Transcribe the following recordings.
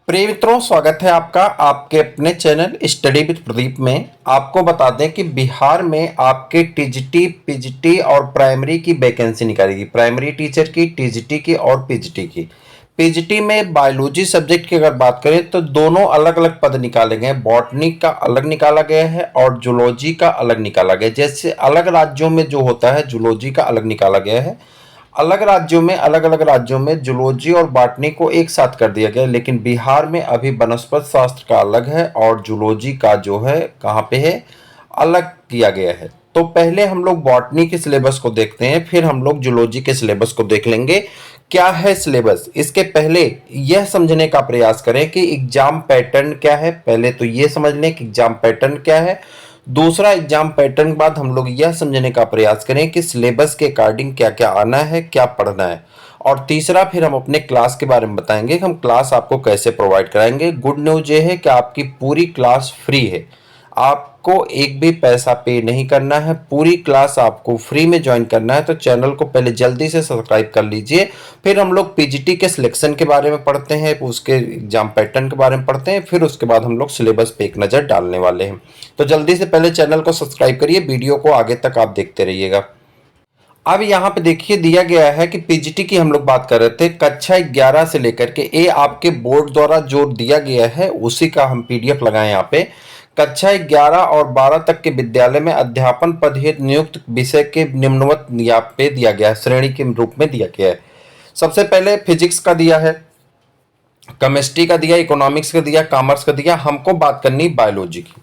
प्रिय मित्रों, स्वागत है आपका आपके अपने चैनल स्टडी विद प्रदीप में। आपको बता दें कि बिहार में आपके टीजीटी, पीजीटी और प्राइमरी की वैकेंसी निकालेगी। प्राइमरी टीचर की, टीजीटी की और पीजीटी की। पीजीटी में बायोलॉजी सब्जेक्ट की अगर बात करें तो दोनों अलग अलग पद निकाले गए हैं। बॉटनी का अलग निकाला गया है और जूलॉजी का अलग निकाला गया है। जैसे अलग राज्यों में जो होता है, जूलॉजी का अलग निकाला गया है। अलग अलग राज्यों में जूलॉजी और बॉटनी को एक साथ कर दिया गया, लेकिन बिहार में अभी वनस्पति शास्त्र का अलग है और जूलॉजी का जो है कहाँ पे है, अलग किया गया है। तो पहले हम लोग बॉटनी के सिलेबस को देखते हैं, फिर हम लोग जूलॉजी के सिलेबस को देख लेंगे। क्या है सिलेबस, इसके पहले यह समझने का प्रयास करें कि एग्जाम पैटर्न क्या है। पहले तो यह समझ लें कि एग्जाम पैटर्न क्या है। दूसरा, एग्जाम पैटर्न के बाद हम लोग यह समझने का प्रयास करें कि सिलेबस के अकॉर्डिंग क्या क्या आना है, क्या पढ़ना है। और तीसरा, फिर हम अपने क्लास के बारे में बताएंगे कि हम क्लास आपको कैसे प्रोवाइड कराएंगे। गुड न्यूज ये है कि आपकी पूरी क्लास फ्री है। आपको एक भी पैसा पे नहीं करना है, पूरी क्लास आपको फ्री में ज्वाइन करना है। तो चैनल को पहले जल्दी से सब्सक्राइब कर लीजिए। फिर हम लोग पीजीटी के सिलेक्शन के बारे में पढ़ते हैं, उसके एग्जाम पैटर्न के बारे में पढ़ते हैं, फिर उसके बाद हम लोग सिलेबस पे एक नज़र डालने वाले हैं। तो जल्दी से पहले चैनल को सब्सक्राइब करिए, वीडियो को आगे तक आप देखते रहिएगा। अब यहाँ पे देखिए दिया गया है कि पीजीटी की हम लोग बात कर रहे थे, कक्षा 11 से लेकर के ये आपके बोर्ड द्वारा जो दिया गया है उसी का हम पीडीएफ लगाए यहाँ पे। कक्षा 11 और 12 तक के विद्यालय में अध्यापन पद हेतु नियुक्त विषय के निम्नवत यहाँ पे दिया गया है, श्रेणी के रूप में दिया गया है। सबसे पहले फिजिक्स का दिया है, केमिस्ट्री का दिया, इकोनॉमिक्स का दिया, कॉमर्स का दिया। हमको बात करनी बायोलॉजी की।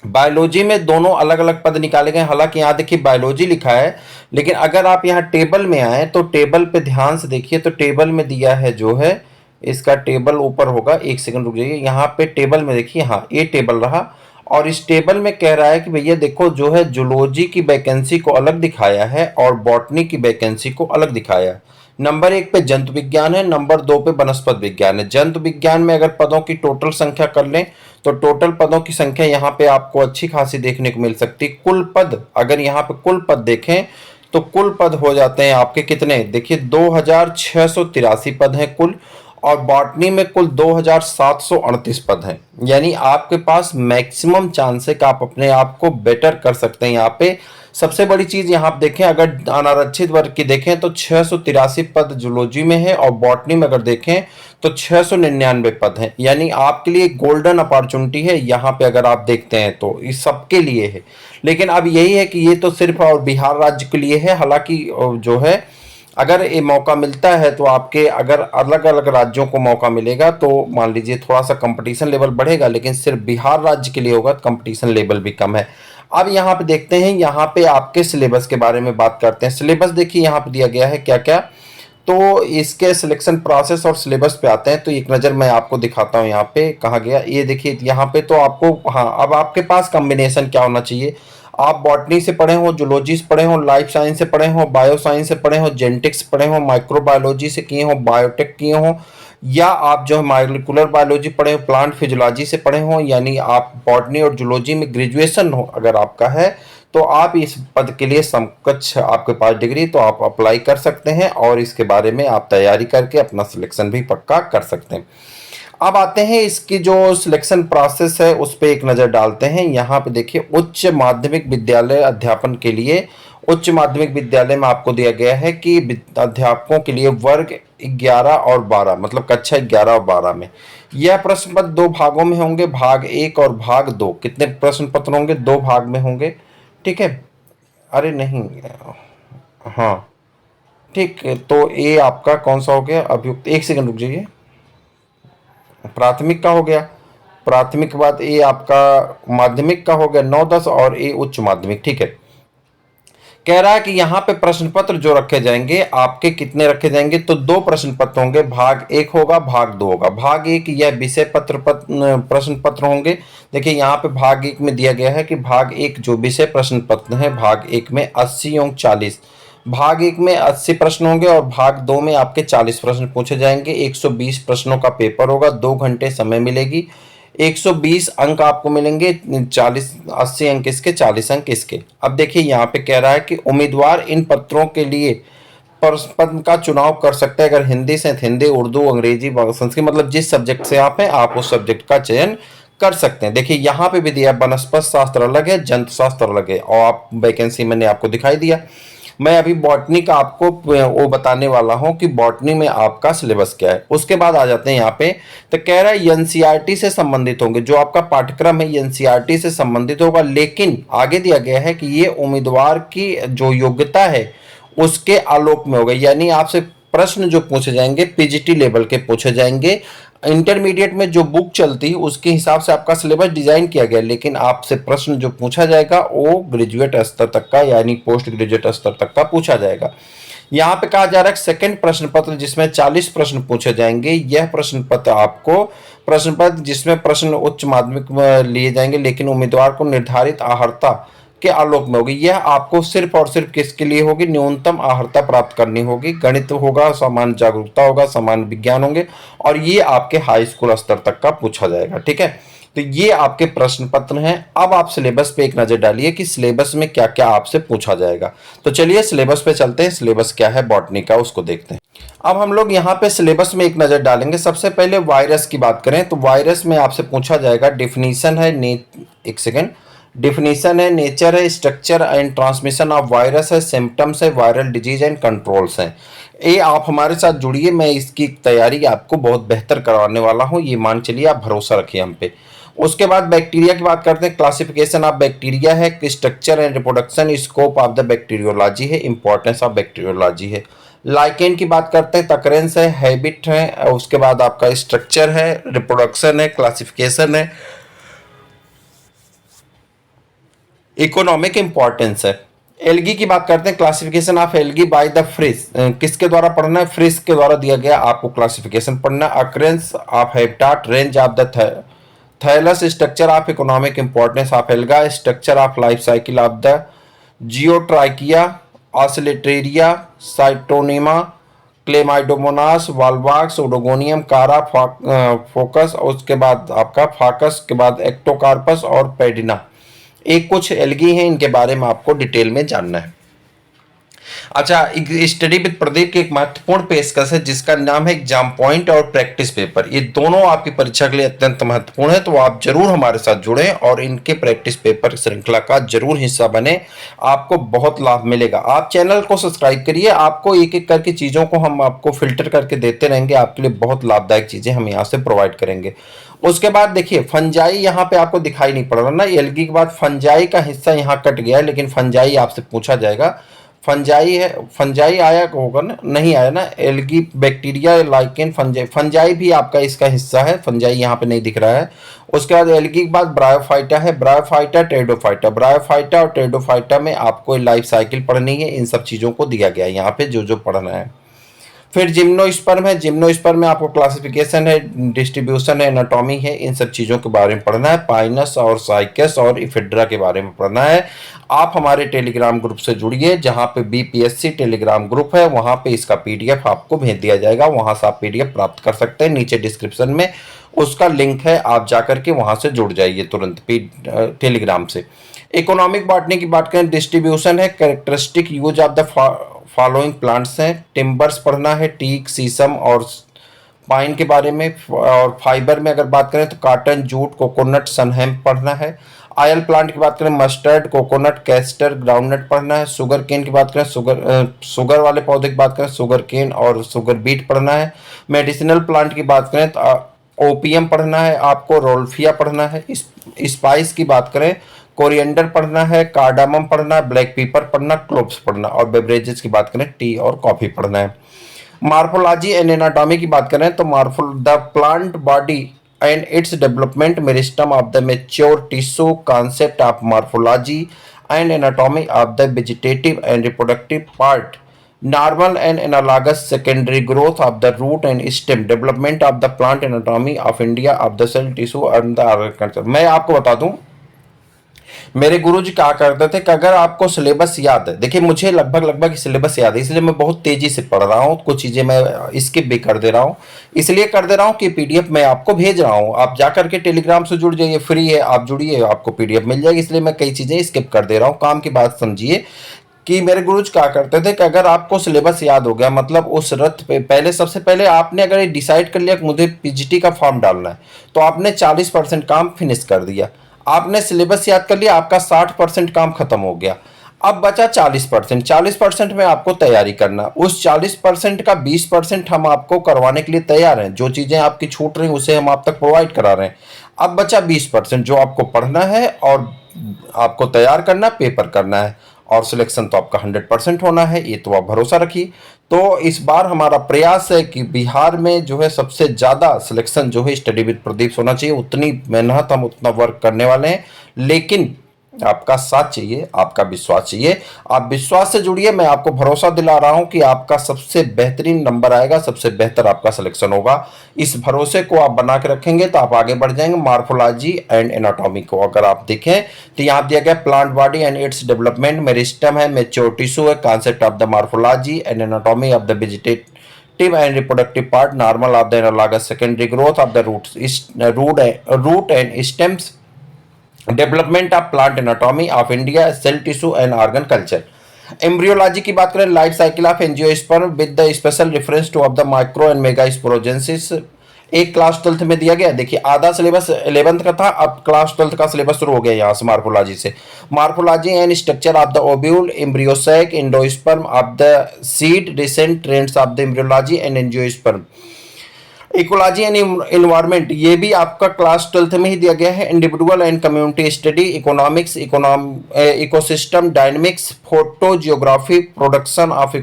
बायोलॉजी में दोनों अलग अलग पद निकाले गए। हालांकि यहाँ देखिए बायोलॉजी लिखा है, लेकिन अगर आप यहाँ टेबल में आए तो टेबल पे ध्यान से देखिए तो टेबल में दिया है जो है, इसका टेबल ऊपर होगा। एक सेकंड रुक जाइए, यहाँ पे टेबल में देखिए, हाँ ये टेबल रहा। और इस टेबल में कह रहा है कि भैया देखो जो है जूलॉजी की वैकेंसी को अलग दिखाया है और बॉटनी की वैकेंसी को अलग दिखाया है। नंबर 1 पे जंतु विज्ञान है, नंबर 2 पे वनस्पति विज्ञान है। जंतु विज्ञान में अगर पदों की टोटल संख्या कर लें तो टोटल पदों की संख्या यहाँ पे आपको अच्छी खासी देखने को मिल सकती है। कुल पद, अगर यहाँ पे कुल पद देखें तो कुल पद हो जाते हैं आपके कितने, देखिए 2683 पद हैं कुल। और बॉटनी में कुल 2738 पद हैं। यानी आपके पास मैक्सिमम चांस है कि आप अपने आप को बेटर कर सकते हैं यहाँ पे। सबसे बड़ी चीज यहाँ आप देखें, अगर अनारक्षित वर्ग की देखें तो 683 पद जूलॉजी में है और बॉटनी में अगर देखें तो 699 पद हैं। यानी आपके लिए गोल्डन अपॉर्चुनिटी है यहाँ पे, अगर आप देखते हैं तो इस सबके लिए है। लेकिन अब यही है कि ये तो सिर्फ और बिहार राज्य के लिए है। हालांकि जो है अगर ये मौका मिलता है तो आपके अगर अलग अलग राज्यों को मौका मिलेगा तो मान लीजिए थोड़ा सा कंपटीशन लेवल बढ़ेगा, लेकिन सिर्फ बिहार राज्य के लिए होगा तो कंपटीशन लेवल भी कम है। अब यहाँ पे देखते हैं, यहाँ पे आपके सिलेबस के बारे में बात करते हैं। सिलेबस देखिए यहाँ पे दिया गया है क्या क्या। तो इसके सिलेक्शन प्रोसेस और सिलेबस पे आते हैं तो एक नज़र मैं आपको दिखाता हूँ। यहाँ पे कहा गया, ये देखिए यहाँ पे तो आपको, हाँ अब आपके पास कॉम्बिनेशन क्या होना चाहिए। आप बॉटनी से पढ़े हो, जूलॉजी से पढ़े हो, लाइफ साइंस से पढ़े हो, बायो साइंस से पढ़े हो, जेनेटिक्स पढ़े हो, माइक्रोबायोलॉजी से किए हो, बायोटेक किए हो, या आप जो है मालिकुलर बायोलॉजी पढ़े हो, प्लांट फिजियोलॉजी से पढ़े हो, यानी आप बॉटनी और जूलॉजी में ग्रेजुएशन हो अगर आपका है तो आप इस पद के लिए समकक्ष आपके पास डिग्री, तो आप अप्लाई कर सकते हैं और इसके बारे में आप तैयारी करके अपना सिलेक्शन भी पक्का कर सकते हैं। अब आते हैं इसकी जो सिलेक्शन प्रोसेस है उस पर एक नज़र डालते हैं। यहाँ पे देखिए उच्च माध्यमिक विद्यालय अध्यापन के लिए, उच्च माध्यमिक विद्यालय में आपको दिया गया है कि अध्यापकों के लिए वर्ग 11 और 12, मतलब कक्षा 11 और 12 में यह प्रश्न पत्र 2 भागों में होंगे, भाग 1 और भाग 2। कितने प्रश्न पत्र होंगे, 2 भाग में होंगे, ठीक है। अरे नहीं, हाँ ठीक है। तो ये आपका कौन सा हो गया अभियुक्त, एक सेकंड रुक जाइए। प्राथमिक का हो गया, प्राथमिक के बाद ये आपका माध्यमिक का हो गया 9-10 और ये उच्च माध्यमिक, ठीक है। कह रहा है कि यहाँ पे प्रश्न पत्र जो रखे जाएंगे आपके कितने रखे जाएंगे, तो 2 प्रश्न पत्र होंगे, भाग 1 होगा, भाग 2 होगा। भाग 1 यह विषय पत्र प्रश्न पत्र होंगे। देखिए यहाँ पे भाग 1 में दिया गया है कि भाग 1 जो विषय प्रश्न पत्र है, भाग 1 में 80 और 40, भाग 1 में 80 प्रश्न होंगे और भाग 2 में आपके 40 प्रश्न पूछे जाएंगे। 120 प्रश्नों का पेपर होगा, 2 घंटे समय मिलेगी, 120 अंक आपको मिलेंगे। 80 अंक इसके, 40 अंक इसके। अब देखिए यहाँ पे कह रहा है कि उम्मीदवार इन पत्रों के लिए प्रश्न पत्र का चुनाव कर सकते हैं। अगर हिंदी से हिंदी, उर्दू, अंग्रेजी, संस्कृत, मतलब जिस सब्जेक्ट से आप हैं आप उस सब्जेक्ट का चयन कर सकते हैं। देखिए यहाँ पे भी दिया वनस्पति शास्त्र अलग है, जंतु शास्त्र अलग है, और आप वैकेंसी मैंने आपको दिखाई दिया। मैं अभी बॉटनी का आपको वो बताने वाला हूं कि बॉटनी में आपका सिलेबस क्या है। उसके बाद आ जाते हैं यहाँ पे, तो कह रहा है एनसीईआरटी से संबंधित होंगे, जो आपका पाठ्यक्रम है एनसीईआरटी से संबंधित होगा, लेकिन आगे दिया गया है कि ये उम्मीदवार की जो योग्यता है उसके आलोक में होगा। यानी आपसे प्रश्न जो पूछे जाएंगे पीजीटी लेवल के पूछे जाएंगे। इंटरमीडिएट में जो बुक चलती है उसके हिसाब से आपका सिलेबस डिजाइन किया गया, लेकिन आपसे प्रश्न जो पूछा जाएगा वो ग्रेजुएट स्तर तक का यानी पोस्ट ग्रेजुएट स्तर तक का पूछा जाएगा। यहाँ पे कहा जा रहा है सेकंड प्रश्न पत्र जिसमें 40 प्रश्न पूछे जाएंगे। यह प्रश्न पत्र आपको प्रश्न पत्र जिसमें प्रश्न उच्च माध्यमिक में लिए जाएंगे, लेकिन उम्मीदवार को निर्धारित अर्हता के आलोक में होगी। यह आपको सिर्फ और सिर्फ किसके लिए होगी? न्यूनतम अर्हता प्राप्त करनी होगी। गणित होगा, सामान्य जागरूकता होगा, सामान्य विज्ञान होंगे, और ये आपके हाई स्कूल स्तर तक का पूछा जाएगा। ठीक है, तो ये आपके प्रश्न पत्र हैं। अब आप सिलेबस पे एक नजर डालिए कि सिलेबस में क्या क्या आपसे पूछा जाएगा। तो चलिए सिलेबस पे चलते हैं। सिलेबस क्या है बॉटनी का उसको देखते हैं। अब हम लोग यहाँ पे सिलेबस में एक नजर डालेंगे। सबसे पहले वायरस की बात करें तो वायरस में आपसे पूछा जाएगा डिफिनीशन है, एक सेकेंड, डिफिनीशन है, नेचर है, structure and transmission of virus है, सिम्टम्स है, वायरल डिजीज एंड कंट्रोल्स हैं। ये आप हमारे साथ जुड़िए, मैं इसकी तैयारी आपको बहुत बेहतर करवाने वाला हूँ, ये मान चलिए, आप भरोसा रखिए हम पे। उसके बाद बैक्टीरिया की बात करते हैं। क्लासिफिकेशन ऑफ बैक्टीरिया है, structure and reproduction, scope of the bacteriology है, इंपॉर्टेंस ऑफ बैक्टीरियोलॉजी है। लाइकेन की बात करते हैं, तकरेंस है, हैबिट है, उसके बाद आपका स्ट्रक्चर है, रिप्रोडक्शन है, क्लासिफिकेशन है, इकोनॉमिक इंपॉर्टेंस है। एल्गी की बात करते हैं। Classification of algae by the Fritsch, किसके द्वारा पढ़ना है? फ्रिस के द्वारा दिया गया आपको क्लासिफिकेशन पढ़ना है। Occurrence of habitat, range of the thallus, structure of economic importance of alga, structure of life cycle of the जियोट्राइकिया, Oscillatoria, Scytonema, Chlamydomonas, Volvox, Oedogonium, Chara, Fucus, उसके बाद आपका फाकस के बाद एक्टोकार्पस और पेडिना। एक कुछ एल्गी हैं, इनके बारे में आपको डिटेल में जानना है। अच्छा, स्टडी विद प्रदीप की एक महत्वपूर्ण पेशकश है जिसका नाम है एग्जाम पॉइंट और प्रैक्टिस पेपर। ये दोनों आपकी परीक्षा के लिए अत्यंत महत्वपूर्ण है, तो आप जरूर हमारे साथ जुड़ें और इनके प्रैक्टिस पेपर श्रृंखला का जरूर हिस्सा बने, आपको बहुत लाभ मिलेगा। आप चैनल को सब्सक्राइब करिए, आपको एक एक करके चीज़ों को हम आपको फिल्टर करके देते रहेंगे, आपके लिए बहुत लाभदायक चीज़ें हम यहाँ से प्रोवाइड करेंगे। उसके बाद देखिए फंजाई यहाँ पे आपको दिखाई नहीं पड़ रहा ना, एल्गी के बाद फंजाई का हिस्सा यहाँ कट गया है, लेकिन फंजाई आपसे पूछा जाएगा। फंजाई है, फंजाई आया होगा ना? नहीं आया ना। Algae, bacteria, lichen, fungi, fungi भी आपका इसका हिस्सा है, फंजाई यहाँ पे नहीं दिख रहा है। उसके बाद एल्गी के बाद ब्रायोफाइटा है, ब्रायोफाइटा, टेरिडोफाइटा। ब्रायोफाइटा और टेरिडोफाइटा में आपको लाइफ साइकिल पढ़नी है, इन सब चीज़ों को दिया गया है यहाँ पे जो जो पढ़ना है। फिर जिम्नोस्पर्म है, जिम्नोस्पर्म में आपको क्लासिफिकेशन है, डिस्ट्रीब्यूशन है, एनाटॉमी है, इन सब चीज़ों के बारे में पढ़ना है। पाइनस और साइकस और इफेड्रा के बारे में पढ़ना है। आप हमारे टेलीग्राम ग्रुप से जुड़िए, जहाँ पे बीपीएससी टेलीग्राम ग्रुप है, वहाँ पे इसका पीडीएफ आपको भेज दिया जाएगा, वहाँ से आप पीडीएफ प्राप्त कर सकते हैं। नीचे डिस्क्रिप्शन में उसका लिंक है, आप जाकर के वहाँ से जुड़ जाइए तुरंत टेलीग्राम से। इकोनॉमिक बॉटनी की बात करें, डिस्ट्रीब्यूशन है, characteristic use of the following plants हैं, टिम्बर्स पढ़ना है, टीक, शीशम और पाइन के बारे में। और फाइबर में अगर बात करें तो कॉटन, जूट, कोकोनट, सनहेम्प पढ़ना है। ऑयल प्लांट की बात करें, मस्टर्ड, कोकोनट, कैस्टर, ग्राउंडनट पढ़ना है। शुगर केन की बात करें, शुगर वाले पौधे की बात करें, शुगर केन और शुगर बीट पढ़ना है। मेडिसिनल प्लांट की बात करें तो ओपियम पढ़ना है आपको, रोल्फिया पढ़ना है। स्पाइस की बात करें, कोरिएंडर पढ़ना है, कार्डामम पढ़ना है, ब्लैक पेपर पढ़ना, क्लोव्स पढ़ना। और बेवरेजेस की बात करें, टी और कॉफी पढ़ना है। मार्फोलॉजी एंड एनाटॉमी की बात करें तो the plant body and its development, meristem of the mature tissue, concept of morphology and anatomy of the vegetative and reproductive part, normal and analogous secondary growth of the root and stem, development of the plant anatomy of India of the cell tissue and the organ. मैं आपको बता दूं, मेरे गुरुजी कहा करते थे कि अगर आपको सिलेबस याद है, देखिए मुझे लगभग सिलेबस याद है, इसलिए मैं बहुत तेजी से पढ़ रहा हूँ, कुछ चीज़ें मैं स्किप भी कर दे रहा हूँ, इसलिए कर दे रहा हूँ कि पीडीएफ मैं आपको भेज रहा हूँ। आप जाकर के टेलीग्राम से जुड़ जाइए, फ्री है, आप जुड़िए, आपको पीडीएफ मिल जाएगी, इसलिए मैं कई चीज़ें स्किप कर दे रहा हूँ। काम की बात समझिए, कि मेरे गुरुजी क्या करते थे कि अगर आपको सिलेबस याद हो गया, मतलब उस रथ पे पहले सबसे पहले आपने अगर ये डिसाइड कर लिया कि मुझे पीजीटी का फॉर्म डालना है, तो आपने 40% काम फिनिश कर दिया। आपने सिलेबस याद कर लिया, आपका 60% काम खत्म हो गया। अब बचा 40%। 40% में आपको तैयारी करना, उस 40% का 20% हम आपको करवाने के लिए तैयार हैं। जो चीज़ें आपकी छूट रही उसे हम आप तक प्रोवाइड करा रहे हैं। अब बचा 20% जो आपको पढ़ना है और आपको तैयार करना, पेपर करना है, और सिलेक्शन तो आपका 100% होना है, ये तो आप भरोसा रखिए। तो इस बार हमारा प्रयास है कि बिहार में जो है सबसे ज़्यादा सिलेक्शन जो है स्टडी विद प्रदीप होना चाहिए। उतनी मेहनत हम उतना वर्क करने वाले हैं, लेकिन आपका साथ चाहिए, आपका विश्वास चाहिए। आप विश्वास से जुड़िए, मैं आपको भरोसा दिला रहा हूं कि आपका सबसे बेहतरीन नंबर आएगा, सबसे बेहतर आपका सिलेक्शन होगा। इस भरोसे को आप बना के रखेंगे तो आप आगे बढ़ जाएंगे। मार्फोलॉजी एंड एनाटॉमी को अगर आप देखें तो यहाँ दिया गया plant body and its development, meristem है, मैच्योर टिश्यू है, concept of the morphology and anatomy of the vegetative and reproductive part, normal of the analogous secondary growth of the root and stems, development of plant anatomy of India, cell tissue and organ culture. Embryology की बात करें, life cycle of angiosperm with the special reference to of the micro and mega sporogenesis. एक class 12th में दिया गया। देखिए आधा syllabus 11th का था, अब क्लास 12th का सिलेबस शुरू हो गया यहाँ से मार्फोलॉजी से। Morphology and structure of the ovule, embryo sac, endosperm of the seed, recent trends of the embryology and angiosperm. Ecology and environment, ये भी आपका क्लास 12th में ही दिया गया है। Individual and community study, economics, ecosystem dynamics, photo geography, production of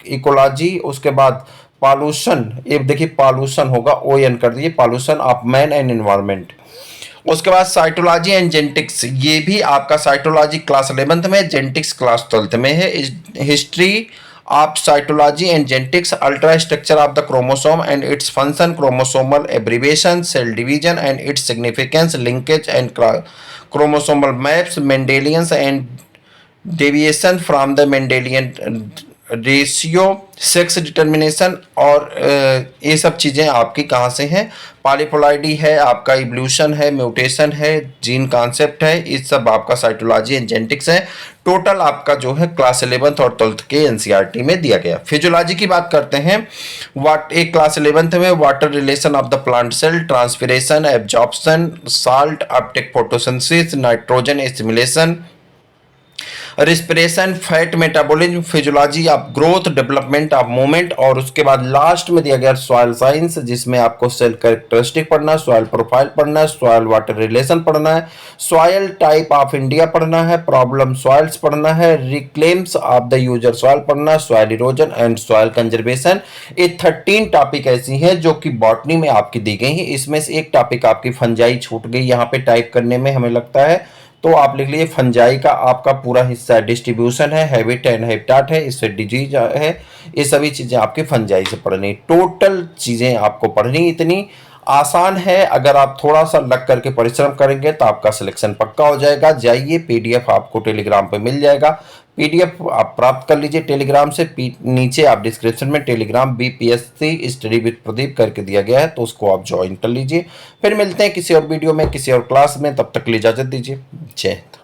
ecology. उसके बाद pollution, ये देखिए पॉल्यूशन होगा, ओ एन कर दिए, pollution of man and environment. उसके बाद साइटोलॉजी एंड जेनेटिक्स, ये भी आपका साइटोलॉजी क्लास 11th में, जेनेटिक्स क्लास 12th में है। History of cytology and genetics, ultra structure of the chromosome and its function, chromosomal abbreviation, cell division and its significance, linkage and chromosomal maps, Mendelians and deviation from the Mendelian ratio, sex determination, और ये सब चीज़ें आपकी कहाँ से हैं। Polyploidy है आपका, इवोल्यूशन है, म्यूटेशन है, जीन कॉन्सेप्ट है, ये सब आपका साइटोलॉजी एंड जेनेटिक्स है। टोटल आपका जो है क्लास 11th और 12th के एनसीईआरटी में दिया गया। फिजियोलॉजी की बात करते हैं, एक क्लास 11th में water relation of the plant cell, transpiration, absorption, salt uptake, photosynthesis, nitrogen assimilation, respiration, fat metabolism, physiology of growth, development of movement, और उसके बाद लास्ट में दिया गया सॉइल साइंस, जिसमें आपको सेल कैरेक्टरिस्टिक पढ़ना है, सॉइल प्रोफाइल पढ़ना है, सॉइल वाटर रिलेशन पढ़ना है, सॉइल टाइप ऑफ इंडिया पढ़ना है, प्रॉब्लम सॉइल्स पढ़ना है, रिक्लेम्स ऑफ द यूजर सॉइल पढ़ना है, soil erosion and soil conservation. ये 13 टॉपिक ऐसी हैं जो कि बॉटनी में आपकी दी गई हैं। इसमें से एक टॉपिक आपकी फंजाई छूट गई यहाँ पे टाइप करने में, हमें लगता है, तो आप लिख लीजिए फंजाई का आपका पूरा हिस्सा डिस्ट्रीब्यूशन है, हैबिट एंड हैबिटाट है, इससे डिजीज है, ये सभी चीज़ें आपकी फंजाई से पढ़नी। टोटल चीज़ें आपको पढ़नी इतनी आसान है। अगर आप थोड़ा सा लग करके परिश्रम करेंगे तो आपका सिलेक्शन पक्का हो जाएगा। जाइए, पीडीएफ आपको टेलीग्राम पे मिल जाएगा, पीडीएफ आप प्राप्त कर लीजिए टेलीग्राम से। नीचे आप डिस्क्रिप्शन में Telegram BPSC study with Pradeep करके दिया गया है, तो उसको आप ज्वाइन कर लीजिए। फिर मिलते हैं किसी और वीडियो में, किसी और क्लास में, तब तक के लिए इजाजत दीजिए। जय हिंद।